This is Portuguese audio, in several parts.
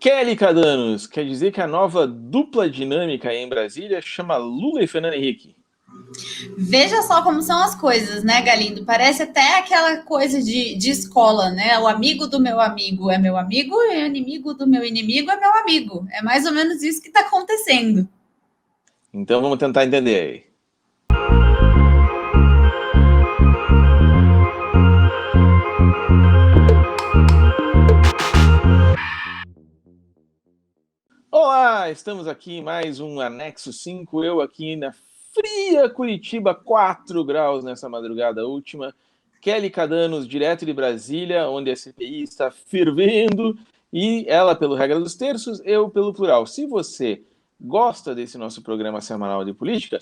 Kelly Cadanos, quer dizer que a nova dupla dinâmica em Brasília chama Lula e Fernando Henrique? Veja só como são as coisas, né, Galindo? Parece até aquela coisa de escola, né? O amigo do meu amigo é meu amigo e o inimigo do meu inimigo é meu amigo. É mais ou menos isso que está acontecendo. Então vamos tentar entender aí. Olá, estamos aqui em mais um Anexo 5, eu aqui na fria Curitiba, 4 graus nessa madrugada última. Kelly Cadanos, direto de Brasília, onde a CPI está fervendo, e ela pelo regra dos terços, eu pelo plural. Se você gosta desse nosso programa semanal de política,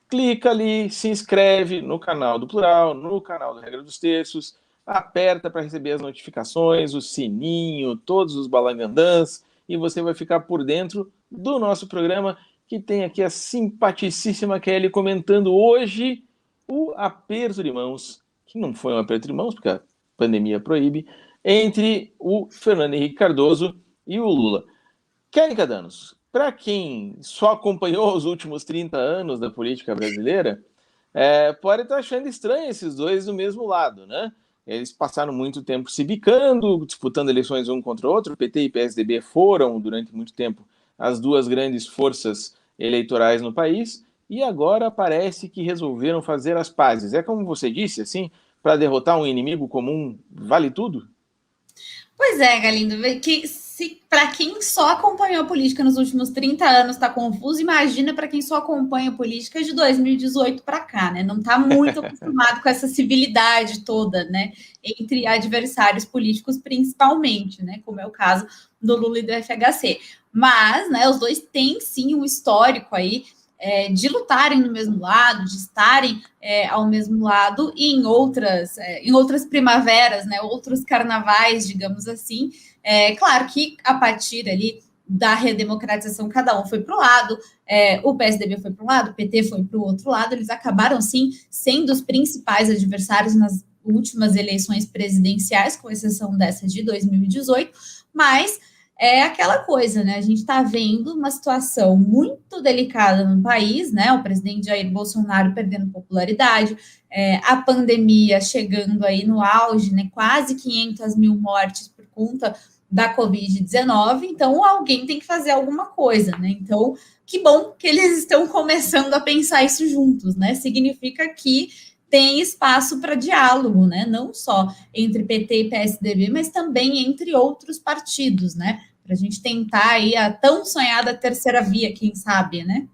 clica ali, se inscreve no canal do Plural, no canal do Regra dos Terços, aperta para receber as notificações, o sininho, todos os balangandãs, e você vai ficar por dentro do nosso programa, que tem aqui a simpaticíssima Kelly comentando hoje o aperto de mãos, que não foi um aperto de mãos, porque a pandemia proíbe, entre o Fernando Henrique Cardoso e o Lula. Kelly Cadanos, para quem só acompanhou os últimos 30 anos da política brasileira, pode estar achando estranho esses dois do mesmo lado, né? Eles passaram muito tempo se bicando, disputando eleições um contra o outro. PT e PSDB foram, durante muito tempo, as duas grandes forças eleitorais no país, e agora parece que resolveram fazer as pazes. É como você disse, assim, para derrotar um inimigo comum vale tudo? Pois é, Galindo, que se para quem só acompanhou a política nos últimos 30 anos está confuso, imagina para quem só acompanha a política de 2018 para cá, né? Não está muito acostumado com essa civilidade toda, né? Entre adversários políticos, principalmente, né? Como é o caso do Lula e do FHC. Mas, né, os dois têm sim um histórico aí de lutarem no mesmo lado, de estarem ao mesmo lado, e em outras primaveras, né, outros carnavais, digamos assim. Claro que a partir ali da redemocratização, cada um foi para o lado, o PSDB foi para um lado, o PT foi para o outro lado, eles acabaram, sim, sendo os principais adversários nas últimas eleições presidenciais, com exceção dessa de 2018, mas é aquela coisa, né? A gente está vendo uma situação muito delicada no país, né? O presidente Jair Bolsonaro perdendo popularidade, a pandemia chegando aí no auge, né? Quase 500 mil mortes por conta da Covid-19. Então, alguém tem que fazer alguma coisa, né? Então, que bom que eles estão começando a pensar isso juntos, né? Significa que tem espaço para diálogo, né? Não só entre PT e PSDB, mas também entre outros partidos, né? Para a gente tentar aí a tão sonhada terceira via, quem sabe, né?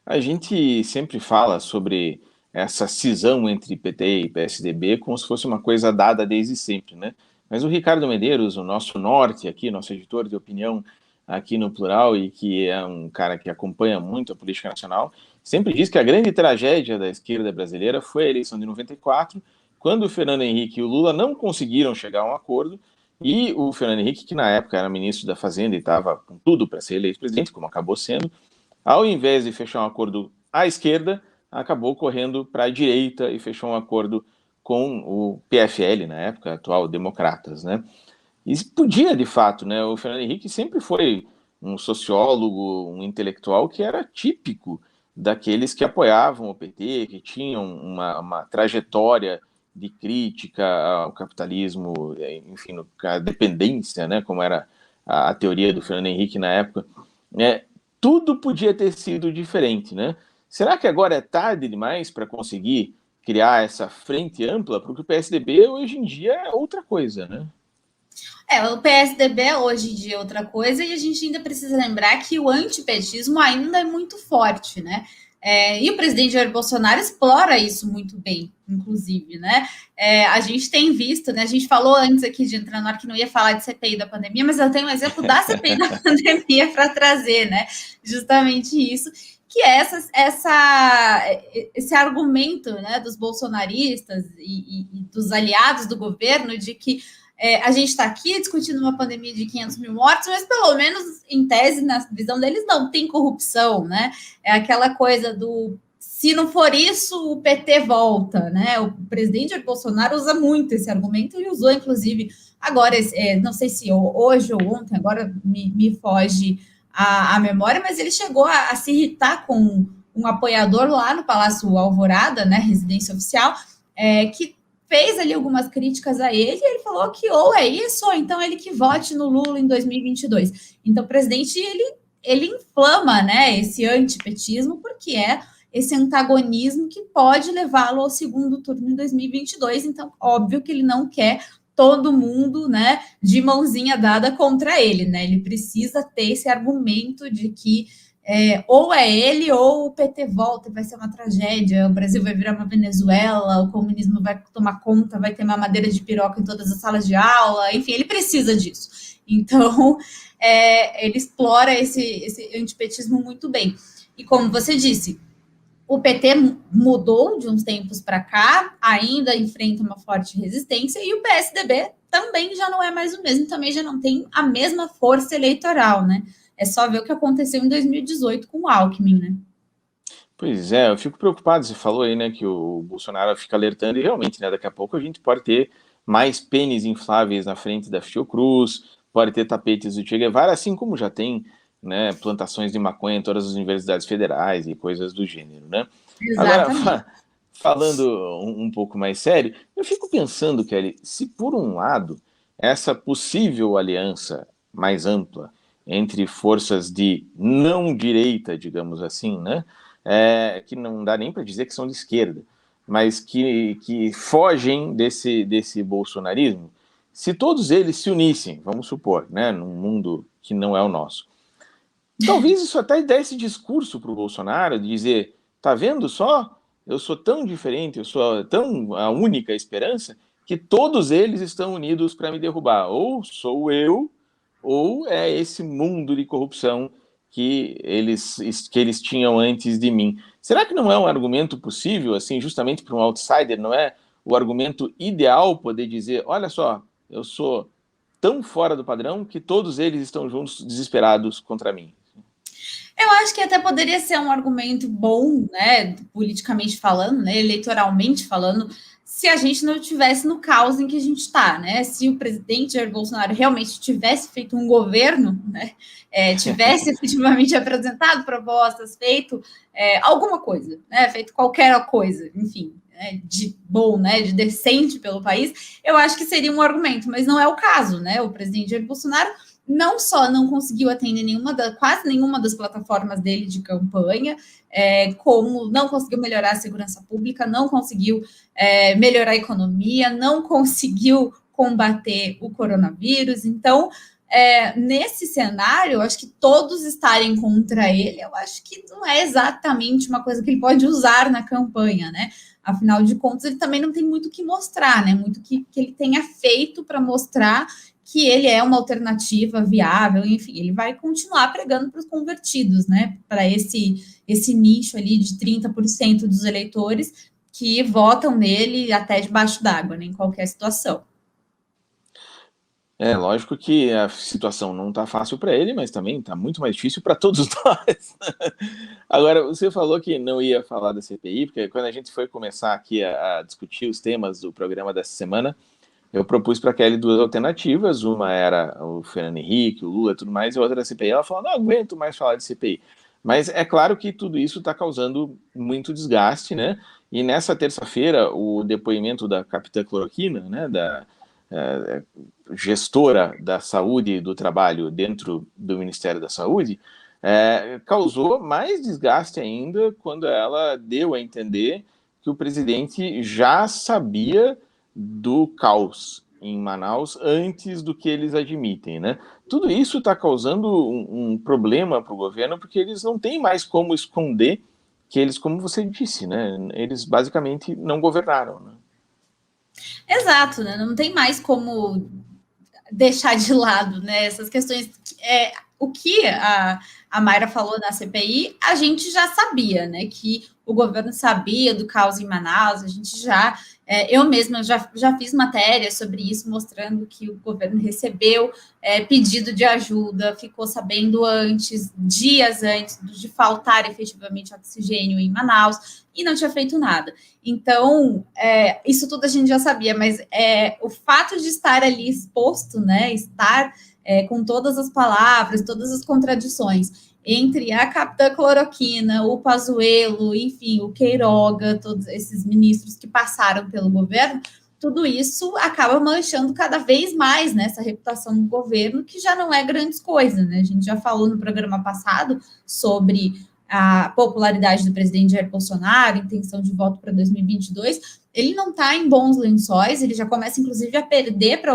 A gente sempre fala sobre essa cisão entre PT e PSDB como se fosse uma coisa dada desde sempre, né? Mas o Ricardo Medeiros, o nosso norte aqui, nosso editor de opinião aqui no Plural, e que é um cara que acompanha muito a política nacional, sempre diz que a grande tragédia da esquerda brasileira foi a eleição de 94, quando o Fernando Henrique e o Lula não conseguiram chegar a um acordo, e o Fernando Henrique, que na época era ministro da Fazenda e estava com tudo para ser eleito presidente, como acabou sendo, ao invés de fechar um acordo à esquerda, acabou correndo para a direita e fechou um acordo com o PFL, na época, atual Democratas, né? E podia, de fato, né? O Fernando Henrique sempre foi um sociólogo, um intelectual que era típico daqueles que apoiavam o PT, que tinham uma trajetória de crítica ao capitalismo, enfim, a dependência, né? Como era a teoria do Fernando Henrique na época. Tudo podia ter sido diferente, né? Será que agora é tarde demais para conseguir criar essa frente ampla? Porque o PSDB hoje em dia é outra coisa, né? O PSDB é hoje em dia outra coisa, e a gente ainda precisa lembrar que o antipetismo ainda é muito forte, né? E o presidente Jair Bolsonaro explora isso muito bem, inclusive, né? A gente tem visto, né? A gente falou antes aqui de entrar na hora que não ia falar de CPI da pandemia, mas eu tenho um exemplo da CPI da pandemia para trazer, né? Justamente isso, que é esse argumento, né, dos bolsonaristas e dos aliados do governo de que a gente está aqui discutindo uma pandemia de 500 mil mortes, mas pelo menos, em tese, na visão deles, não tem corrupção, né? É aquela coisa do se não for isso, o PT volta, né? O presidente Jair Bolsonaro usa muito esse argumento, ele usou, inclusive, agora, não sei se hoje ou ontem, agora me foge a memória, mas ele chegou a se irritar com um apoiador lá no Palácio Alvorada, né, residência oficial, que fez ali algumas críticas a ele, e ele falou que ou é isso, ou então ele que vote no Lula em 2022. Então, o presidente, ele inflama, né, esse antipetismo, porque é esse antagonismo que pode levá-lo ao segundo turno em 2022. Então, óbvio que ele não quer todo mundo, né, de mãozinha dada contra ele, né? Ele precisa ter esse argumento de que ou é ele ou o PT volta, vai ser uma tragédia, o Brasil vai virar uma Venezuela, o comunismo vai tomar conta, vai ter mamadeira de piroca em todas as salas de aula, enfim, ele precisa disso. Então, ele explora esse antipetismo muito bem. E como você disse, o PT mudou de uns tempos para cá, ainda enfrenta uma forte resistência, e o PSDB também já não é mais o mesmo, também já não tem a mesma força eleitoral, né? É só ver o que aconteceu em 2018 com o Alckmin, né? Pois é, eu fico preocupado, você falou aí, né, que o Bolsonaro fica alertando, e realmente, né, daqui a pouco a gente pode ter mais pênis infláveis na frente da Fiocruz, pode ter tapetes do Che Guevara, assim como já tem, né, plantações de maconha em todas as universidades federais e coisas do gênero, né? Exatamente. Agora, falando um pouco mais sério, eu fico pensando, Kelly, se por um lado essa possível aliança mais ampla entre forças de não direita, digamos assim, né, que não dá nem para dizer que são de esquerda, mas que fogem desse bolsonarismo, se todos eles se unissem, vamos supor, né, num mundo que não é o nosso, talvez isso até desse discurso para o Bolsonaro, de dizer, tá vendo só? Eu sou tão diferente, eu sou tão a única esperança, que todos eles estão unidos para me derrubar. Ou sou eu, ou é esse mundo de corrupção que eles tinham antes de mim. Será que não é um argumento possível, assim, justamente para um outsider, não é o argumento ideal poder dizer, olha só, eu sou tão fora do padrão que todos eles estão juntos, desesperados contra mim? Eu acho que até poderia ser um argumento bom, né, politicamente falando, né, eleitoralmente falando, se a gente não estivesse no caos em que a gente está, né? Se o presidente Jair Bolsonaro realmente tivesse feito um governo, né, tivesse efetivamente apresentado propostas, feito alguma coisa, né, feito qualquer coisa, enfim, de bom, né, de decente pelo país, eu acho que seria um argumento, mas não é o caso, né? O presidente Jair Bolsonaro não só não conseguiu atender quase nenhuma das plataformas dele de campanha, como não conseguiu melhorar a segurança pública, não conseguiu melhorar a economia, não conseguiu combater o coronavírus. Então, nesse cenário, eu acho que todos estarem contra ele, eu acho que não é exatamente uma coisa que ele pode usar na campanha, né? Afinal de contas, ele também não tem muito o que mostrar, né? Muito que ele tenha feito para mostrar que ele é uma alternativa viável, enfim, ele vai continuar pregando para os convertidos, né? Para esse nicho ali de 30% dos eleitores que votam nele até debaixo d'água, né, em qualquer situação. Lógico que a situação não está fácil para ele, mas também está muito mais difícil para todos nós. Agora, você falou que não ia falar da CPI, porque quando a gente foi começar aqui a discutir os temas do programa dessa semana, eu propus para a Kelly duas alternativas, uma era o Fernando Henrique, o Lula e tudo mais, e outra era a CPI. Ela falou, não aguento mais falar de CPI. Mas é claro que tudo isso está causando muito desgaste, né? E nessa terça-feira, o depoimento da capitã Cloroquina, né, da gestora da saúde e do trabalho dentro do Ministério da Saúde, causou mais desgaste ainda quando ela deu a entender que o presidente já sabia do caos em Manaus antes do que eles admitem, né? Tudo isso está causando um problema para o governo, porque eles não têm mais como esconder que eles, como você disse, né? Eles basicamente não governaram, né? Exato, né? Não tem mais como deixar de lado, né? Essas questões. o que a Mayra falou na CPI, a gente já sabia, né? Que o governo sabia do caos em Manaus, a gente já... eu mesma já fiz matéria sobre isso, mostrando que o governo recebeu pedido de ajuda, ficou sabendo antes, dias antes, de faltar efetivamente oxigênio em Manaus, e não tinha feito nada. Então, isso tudo a gente já sabia, mas o fato de estar ali exposto, né, estar com todas as palavras, todas as contradições, entre a capitã Cloroquina, o Pazuello, enfim, o Queiroga, todos esses ministros que passaram pelo governo, tudo isso acaba manchando cada vez mais, né, essa reputação do governo, que já não é grandes coisas, né? A gente já falou no programa passado sobre a popularidade do presidente Jair Bolsonaro, intenção de voto para 2022, ele não está em bons lençóis, ele já começa, inclusive, a perder para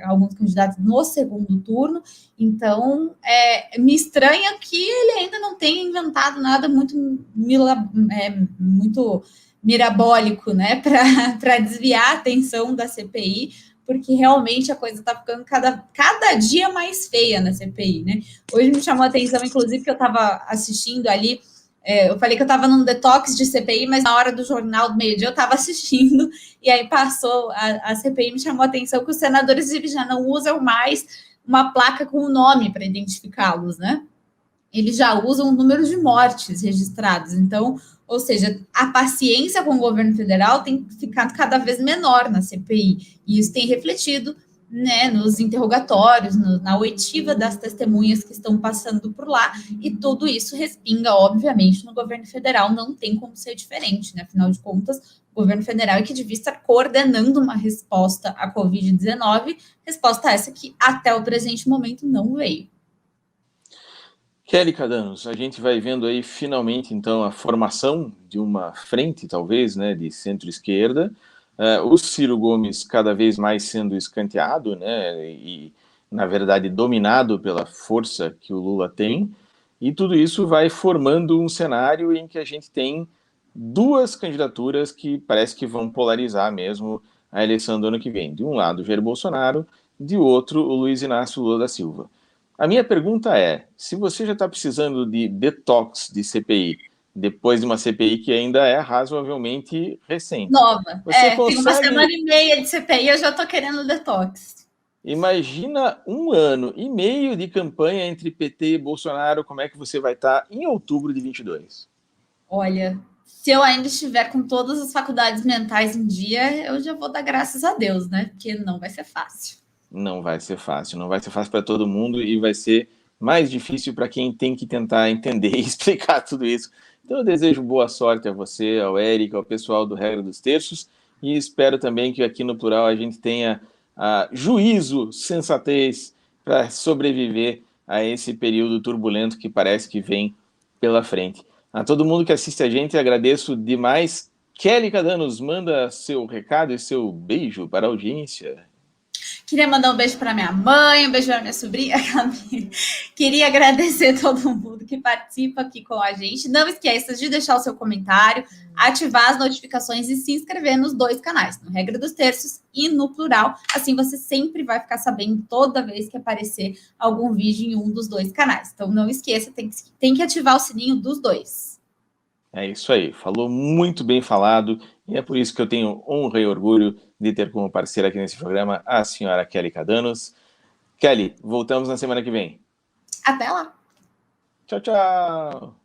alguns candidatos no segundo turno. Então, me estranha que ele ainda não tenha inventado nada muito mirabólico, né, para desviar a atenção da CPI, porque realmente a coisa está ficando cada dia mais feia na CPI, né? Hoje me chamou a atenção, inclusive, que eu estava assistindo ali. Eu falei que eu estava num detox de CPI, mas na hora do jornal do meio-dia eu estava assistindo, e aí passou a CPI, me chamou a atenção que os senadores já não usam mais uma placa com o nome para identificá-los, né? Eles já usam o número de mortes registradas. Então, ou seja, a paciência com o governo federal tem ficado cada vez menor na CPI, e isso tem refletido, né, nos interrogatórios, na oitiva das testemunhas que estão passando por lá, e tudo isso respinga, obviamente, no governo federal, não tem como ser diferente, né? Afinal de contas, o governo federal é que devia estar coordenando uma resposta à Covid-19, resposta essa que até o presente momento não veio. Kelly Cadanos, a gente vai vendo aí finalmente então a formação de uma frente, talvez, né, de centro-esquerda, o Ciro Gomes cada vez mais sendo escanteado, né, e na verdade dominado pela força que o Lula tem, e tudo isso vai formando um cenário em que a gente tem duas candidaturas que parece que vão polarizar mesmo a eleição do ano que vem. De um lado, Jair Bolsonaro, de outro, o Luiz Inácio Lula da Silva. A minha pergunta é, se você já está precisando de detox de CPI, depois de uma CPI que ainda é razoavelmente recente. Nova. Você Tem uma semana e meia de CPI, eu já estou querendo detox. Imagina 1 ano e meio de campanha entre PT e Bolsonaro, como é que você vai estar em outubro de 22? Olha, se eu ainda estiver com todas as faculdades mentais em dia, eu já vou dar graças a Deus, né? Porque não vai ser fácil. Não vai ser fácil, não vai ser fácil para todo mundo e vai ser mais difícil para quem tem que tentar entender e explicar tudo isso. Então eu desejo boa sorte a você, ao Érico, ao pessoal do Regra dos Terços, e espero também que aqui no Plural a gente tenha juízo, sensatez para sobreviver a esse período turbulento que parece que vem pela frente. A todo mundo que assiste a gente, agradeço demais. Kelly Cadanos, manda seu recado e seu beijo para a audiência. Queria mandar um beijo para minha mãe, um beijo para minha sobrinha. Queria agradecer todo mundo que participa aqui com a gente. Não esqueça de deixar o seu comentário, ativar as notificações e se inscrever nos 2 canais, no Regra dos Terços e no Plural. Assim você sempre vai ficar sabendo toda vez que aparecer algum vídeo em um dos 2 canais. Então não esqueça, tem que ativar o sininho dos 2. É isso aí, falou muito bem falado, e é por isso que eu tenho honra e orgulho de ter como parceira aqui nesse programa a senhora Kelly Cadanos. Kelly, voltamos na semana que vem. Até lá! Tchau, tchau!